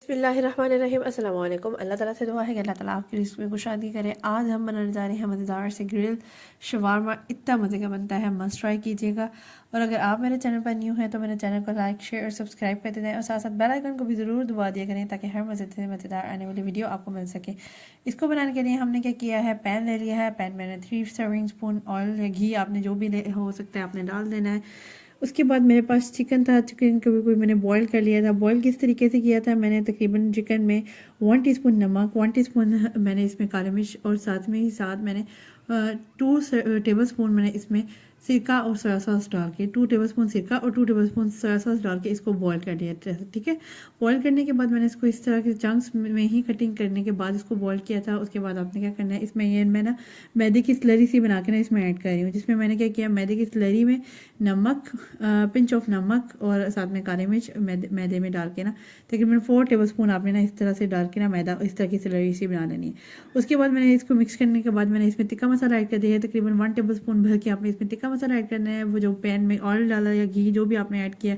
बिस्मिल्लाहिर्रहमानिर्रहीम अस्सलाम वालेकुम। अल्लाह ताला से दुआ है कि अल्लाह ताला आपकी रिस्क में कुशादगी करे। आज हम बनाने जा रहे हैं मज़ेदार से ग्रिल शवारमा। इतना मज़े का बनता है, मस्ट ट्राई कीजिएगा। और अगर आप मेरे चैनल पर न्यू हैं तो मेरे चैनल को लाइक शेयर और सब्सक्राइब करते जाएँ और साथ साथ बेल आइकन को भी ज़रूर दबा दिया करें ताकि हर मज़ेदार आने वाली वीडियो आपको मिल सके। इसको बनाने के लिए हमने क्या किया है, पैन ले लिया है। पैन मैंने 3 सर्विंग स्पून ऑयल या घी, आपने जो भी हो सकता है आपने डाल देना है। उसके बाद मेरे पास चिकन था, चिकन को भी मैंने बॉईल कर लिया था। बॉईल किस तरीके से किया था, मैंने तकरीबन चिकन में 1 टीस्पून नमक, 1 टीस्पून मैंने इसमें काली मिर्च और साथ में ही मैंने 2 टेबल स्पून मैंने इसमें सिरका और सोया सॉस डाल के 2 टेबलस्पून सिरका और 2 टेबलस्पून सोया सॉस डाल के इसको बॉईल कर लिया, ठीक है। बॉईल करने के बाद मैंने इसको इस तरह के चंक्स में ही कटिंग करने के बाद इसको बॉईल किया था। उसके बाद आपने क्या करना है, इसमें ये मैं ना मैदे की स्लरी सी बना के ना इसमें ऐड कर रही हूँ, जिसमें मैंने क्या किया, मैदे की स्लरी में नमक, पिंच ऑफ नमक और साथ में काली मिर्च मैदे में डाल के ना तकरीबन 4 टेबलस्पून आपने ना इस तरह से डाल के ना मैदा इस तरह की स्लरी सी बना लेनी है। उसके बाद मैंने इसको मिक्स करने के बाद मैंने इसमें टिक्का मसाला ऐड कर दिया है। तकरीबन 1 टेबलस्पून भर के आपने इसमें टिक्का मसाला ऐड करना है। वो जो पैन में ऑयल डाला या घी जो भी आपने ऐड किया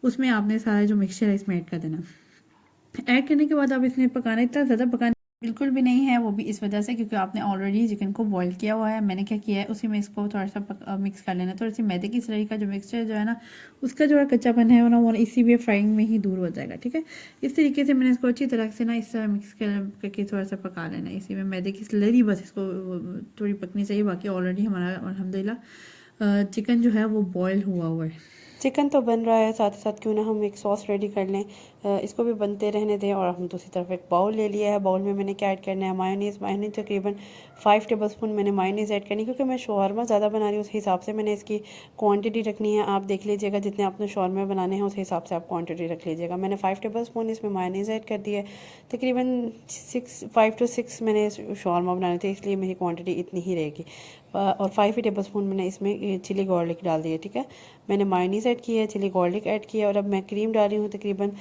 उसमें आपने सारा जो मिक्सचर है इसमें ऐड कर देना। ऐड करने के बाद आप इसमें पकाना, इतना ज़्यादा पकाना बिल्कुल भी नहीं है, वो भी इस वजह से क्योंकि आपने ऑलरेडी चिकन को बॉईल किया हुआ है। मैंने क्या किया है, उसी में इसको थोड़ा सा मिक्स कर लेना। थोड़ी सी मैदे की स्लरी का जो मिक्सचर जो है ना, उसका जो कच्चापन है ना वो इसी में फ्राइंग में ही दूर हो जाएगा, ठीक है। इस तरीके से मैंने इसको अच्छी तरह से ना इस तरह मिक्स करके थोड़ा सा पका लेना। इसी में मैदे की स्लरी बस इसको थोड़ी पकनी चाहिए, बाकी ऑलरेडी हमारा अल्हम्दुलिल्लाह चिकन जो है वो बॉयल हुआ है। चिकन तो बन रहा है, साथ ही साथ क्यों ना हम एक सॉस रेडी कर लें, इसको भी बनते रहने दें। और हम दूसरी तरफ एक बाउल ले लिया है। बाउल में मैंने क्या ऐड करना है, मायोनीज़ तकरीबन 5 टेबलस्पून मैंने मायोनीज़ ऐड करनी, क्योंकि मैं शौरमा ज़्यादा बना रही हूँ, उस हिसाब से मैंने इसकी क्वांटिटी रखनी है। आप देख लीजिएगा जितने आपने शौरमा बनाने हैं उस हिसाब से आप क्वांटिटी रख लीजिएगा। मैंने 5 टेबलस्पून इसमें मायोनीज़ ऐड कर दी है। तकरीबन 5 to 6 मैंने शौरमा बनाने थे, इसलिए मेरी क्वान्टिटी इतनी ही रहेगी। और 5 ही टेबलस्पून मैंने इसमें चिली गार्लिक डाल दिया, ठीक है। मैंने मायोनीज़ ऐड किया है, चिली गार्लिक ऐड किया और अब मैं क्रीम डाल रही हूँ। तकरीबन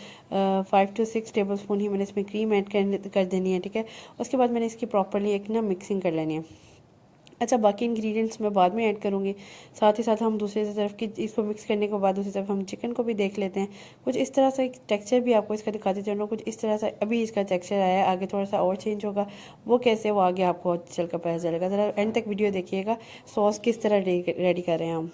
5 to 6 टेबलस्पून ही मैंने इसमें क्रीम ऐड कर देनी है, ठीक है। उसके बाद मैंने इसकी प्रॉपरली एक ना मिक्सिंग कर लेनी है। अच्छा, बाकी इंग्रेडिएंट्स मैं बाद में ऐड करूँगी। साथ ही साथ हम दूसरी तरफ की इसको मिक्स करने के बाद दूसरी तरफ हम चिकन को भी देख लेते हैं। कुछ इस तरह से टेक्सचर भी आपको इसका दिखाते चलूँ, कुछ इस तरह से अभी इसका टेक्सचर आया है, आगे थोड़ा सा और चेंज होगा, वो कैसे वो आगे आपको चल कर पता चलेगा। ज़रा एंड तक वीडियो देखिएगा, सॉस किस तरह रेडी कर रहे हैं हम।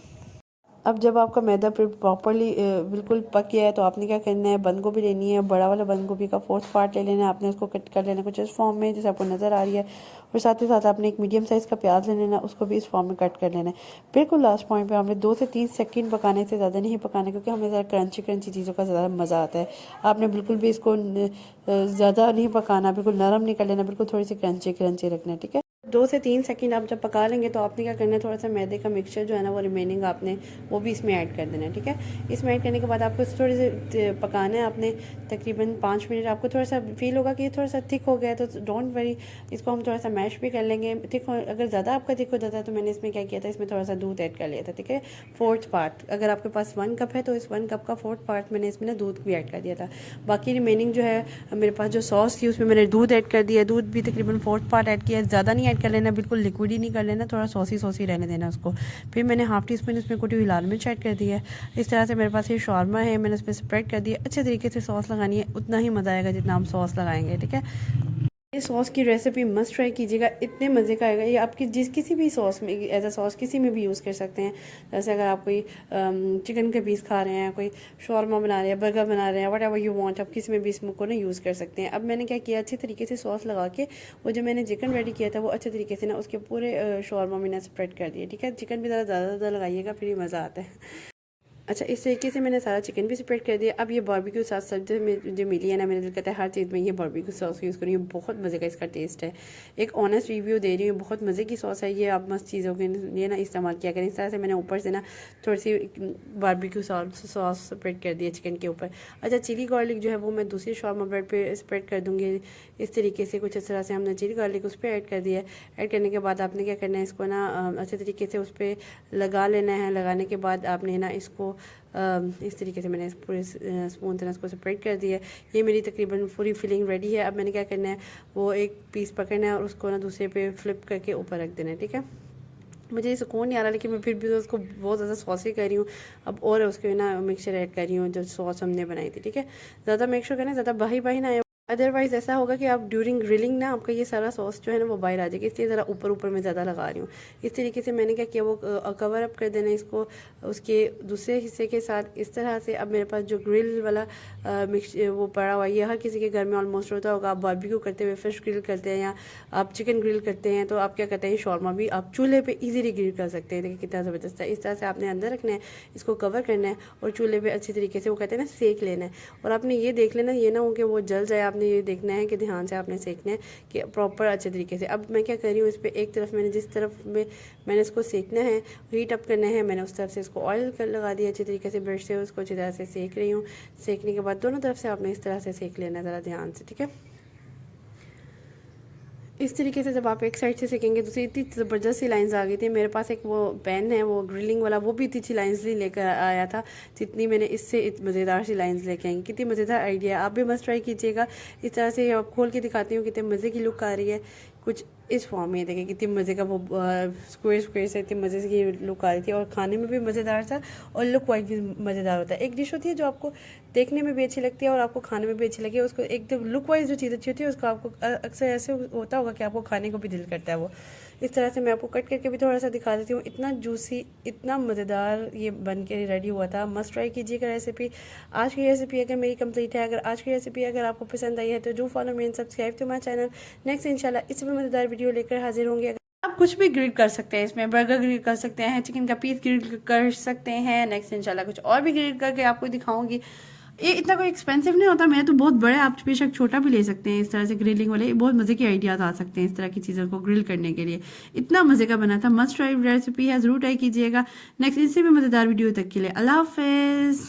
अब जब आपका मैदा प्रॉपरली बिल्कुल पक गया है तो आपने क्या करना है, बंद गोभी लेनी है। बड़ा वाला बंद गोभी का 4th पार्ट ले लेना है, आपने उसको कट कर लेना कुछ इस फॉर्म में जैसे आपको नज़र आ रही है। और साथ ही साथ आपने एक मीडियम साइज़ का प्याज ले लेना, उसको भी इस फॉर्म में कट कर लेना है। बिल्कुल लास्ट पॉइंट पे आपने 2 से 3 सेकंड पकाने से ज़्यादा नहीं पकाना, क्योंकि हमें ज़रा क्रंची चीज़ों का ज़्यादा मज़ा आता है। आपने बिल्कुल भी इसको ज़्यादा नहीं पकाना, बिल्कुल नरम नहीं कर लेना, बिल्कुल थोड़ी सी क्रंची रखना है, ठीक है। 2 से 3 सेकंड आप जब पका लेंगे तो आपने क्या करना है, थोड़ा सा मैदे का मिक्सचर जो है ना वो रिमेनिंग आपने वो भी इसमें ऐड कर देना है, ठीक है। इसमें ऐड करने के बाद आपको थोड़ी सी पकाना है आपने तकरीबन 5 मिनट। आपको थोड़ा सा फील होगा कि ये थोड़ा सा थिक हो गया है तो डोंट वरी, इसको हम थोड़ा सा मैश भी कर लेंगे। थिक अगर ज़्यादा आपका थिक हो जाता है तो मैंने इसमें क्या किया था, इसमें थोड़ा सा दूध ऐड कर लिया था, ठीक है। 4th पार्ट, अगर आपके पास 1 कप है तो इस 1 कप का 4th पार्ट मैंने इसमें ना दूध भी ऐड कर दिया था। बाकी रिमेनिंग जो है मेरे पास जो सॉस थी उसमें मैंने दूध ऐड कर दिया, दूध भी तकरीबन 4th पार्ट ऐड किया। ज़्यादा नहीं ऐड कर लेना, बिल्कुल लिक्विड ही नहीं कर लेना, थोड़ा सॉसी रहने देना उसको। फिर मैंने हाफ टी स्पून इसमें कुटी हुई लाल मिर्च ऐड कर दी है। इस तरह से मेरे पास ये शौरमा है, मैंने उसमें स्प्रेड कर दिया। अच्छे तरीके से सॉस लगानी है, उतना ही मज़ा आएगा जितना हम सॉस लगाएंगे, ठीक है। ये सॉस की रेसिपी मस्ट ट्राई कीजिएगा, इतने मज़े का आएगा। ये आपकी किसी भी सॉस में एज अ सॉस किसी में भी यूज़ कर सकते हैं। जैसे अगर आप कोई चिकन के पीस खा रहे हैं, कोई शौरमा बना रहे हैं, बर्गर बना रहे हैं, वट एवर यू वांट, आप किसी में भी इसको ना यूज़ कर सकते हैं। अब मैंने क्या किया, अच्छे तरीके से सॉस लगा के वो जो मैंने चिकन रेडी किया था वो अच्छे तरीके से ना उसके पूरे शौरमा में ना स्प्रेड कर दिया, ठीक है। चिकन भी ज़्यादा लगाइएगा, फिर ही मज़ा आता है। अच्छा, इस तरीके से मैंने सारा चिकन भी स्प्रेड कर दिया। अब ये बारबेक्यू सॉस सब्जी में जो मिली है ना, मेरा दिल करता है हर चीज़ में ये बारबेक्यू सॉस यूज़ करूँ, बहुत मज़े का इसका टेस्ट है। एक ऑनेस्ट रिव्यू दे रही हूँ, बहुत मज़े की सॉस है ये, आप मस्त चीज़ों के लिए ना इस्तेमाल किया करें। इस तरह से मैंने ऊपर से ना थोड़ी सी बारबेक्यू सॉस स्प्रेड कर दिया चिकन के ऊपर। अच्छा, चिली गार्लिक जो है वो मैं दूसरी शॉर्मा ब्रेड पर स्प्रेड कर दूँगी इस तरीके से। कुछ इस तरह से हमने चिली गार्लिक उस पर ऐड कर दिया। ऐड करने के बाद आपने क्या करना है, इसको ना अच्छे तरीके से उस पर लगा लेना है। लगाने के बाद आपने ना इसको इस तरीके से मैंने पूरे स्पून से इसको स्प्रेड कर दिया। ये मेरी तकरीबन पूरी फिलिंग रेडी है। अब मैंने क्या करना है, वो एक पीस पकड़ना है और उसको ना दूसरे पे फ्लिप करके ऊपर रख देना है, ठीक है। मुझे ये सुकून नहीं आ रहा, लेकिन मैं फिर भी उसको बहुत ज़्यादा सॉसी कर रही हूँ अब, और उसके ना मिक्सचर ऐड कर रही हूँ जो सॉस हमने बनाई थी, ठीक है। ज़्यादा मेक श्योर करना, ज़्यादा बाही ना आए। अदरवाइज़ ऐसा होगा कि आप ड्यूरिंग ग्रिलिंग ना आपका ये सारा सॉस जो है ना वो बाहर आ जाएगा, इसलिए ज़रा ऊपर ऊपर में ज़्यादा लगा रही हूँ। इस तरीके से मैंने क्या किया, वो कवर अप कर देना इसको उसके दूसरे हिस्से के साथ इस तरह से। अब मेरे पास जो ग्रिल वाला मिक्स वो पड़ा हुआ है, ये हर किसी के घर में ऑलमोस्ट होता होगा। आप बारबेक्यू करते हुए फिश ग्रिल करते हैं या आप चिकन ग्रिल करते हैं, तो आप क्या करते हैं, शॉर्मा भी आप चूल्हे पर ईजीली ग्रिल कर सकते हैं। देखिए कितना ज़बरदस्त है। इस तरह से आपने अंदर रखना है, इसको कवर करना है और चूल्हे पर अच्छी तरीके से वो कहते हैं ना सेक लेना है। और आपने ये देख लेना, ये ना हो कि वो जल जाए, आपने ये देखना है कि ध्यान से आपने सेकना है कि प्रॉपर अच्छे तरीके से। अब मैं क्या कर रही हूँ, इस पर एक तरफ मैंने जिस तरफ में मैंने इसको सेकना है, हीट अप करना है, मैंने उस तरफ से इसको ऑयल कर लगा दिया अच्छे तरीके से ब्रश से, उसको अच्छी तरह से सेक रही हूँ। सेकने के बाद दोनों तरफ से आपने इस तरह से सेक लेना है ज़रा ध्यान से, ठीक है। इस तरीके से जब आप एक साइड से सेकेंगे, दूसरी इतनी ज़बरदस्त सी लाइंस आ गई थी। मेरे पास एक वो पैन है वो ग्रिलिंग वाला, वो भी इतनी अच्छी लाइंस ही लेकर आया था जितनी मैंने इससे मज़ेदार सी लाइंस लेके आई। कितनी मज़ेदार आइडिया, आप भी मस्त ट्राई कीजिएगा। इस तरह से आप खोल के दिखाती हूँ कितने मज़े की लुक आ रही है। कुछ इस फॉर्म में देखिए कितनी मज़े का वो स्क्वेयर स्क्वेयर से इतनी मज़े की लुक आ रही थी, और खाने में भी मज़ेदार था और लुक वाइज भी मज़ेदार होता है। एक डिश होती है जो आपको देखने में भी अच्छी लगती है और आपको खाने में भी अच्छी लगी है, उसको एकदम लुक वाइज जो चीज़ अच्छी होती है उसको आपको अक्सर ऐसे होता होगा कि आपको खाने को भी दिल करता है वो। इस तरह से मैं आपको कट करके भी थोड़ा सा दिखा देती हूँ। इतना जूसी, इतना मज़ेदार ये बन के रेडी हुआ था। मस्ट ट्राई कीजिएगा रेसिपी। आज की रेसिपी अगर मेरी कंप्लीट है, अगर आज की रेसिपी अगर आपको पसंद आई है तो do follow me and subscribe to my channel. Next इंशाल्लाह इसमें मज़ेदार वीडियो लेकर हाजिर होंगे। आप कुछ भी ग्रिल कर सकते हैं, इसमें बर्गर ग्रिल कर सकते हैं, चिकन का पीस ग्रिल कर सकते हैं। नेक्स्ट इंशाल्लाह कुछ और भी ग्रिल करके आपको दिखाऊंगी। ये इतना कोई एक्सपेंसिव नहीं होता, मैं तो बहुत बड़े, आप बेशक छोटा भी ले सकते हैं। इस तरह से ग्रिलिंग वाले बहुत मज़े के आइडियाज़ आ सकते हैं इस तरह की चीज़ों को ग्रिल करने के लिए। इतना मज़े का बना था, मस्ट ट्राई रेसिपी है, ज़रूर ट्राई कीजिएगा। नेक्स्ट इससे भी मज़ेदार वीडियो तक के लिए अल्लाह हाफ़िज़।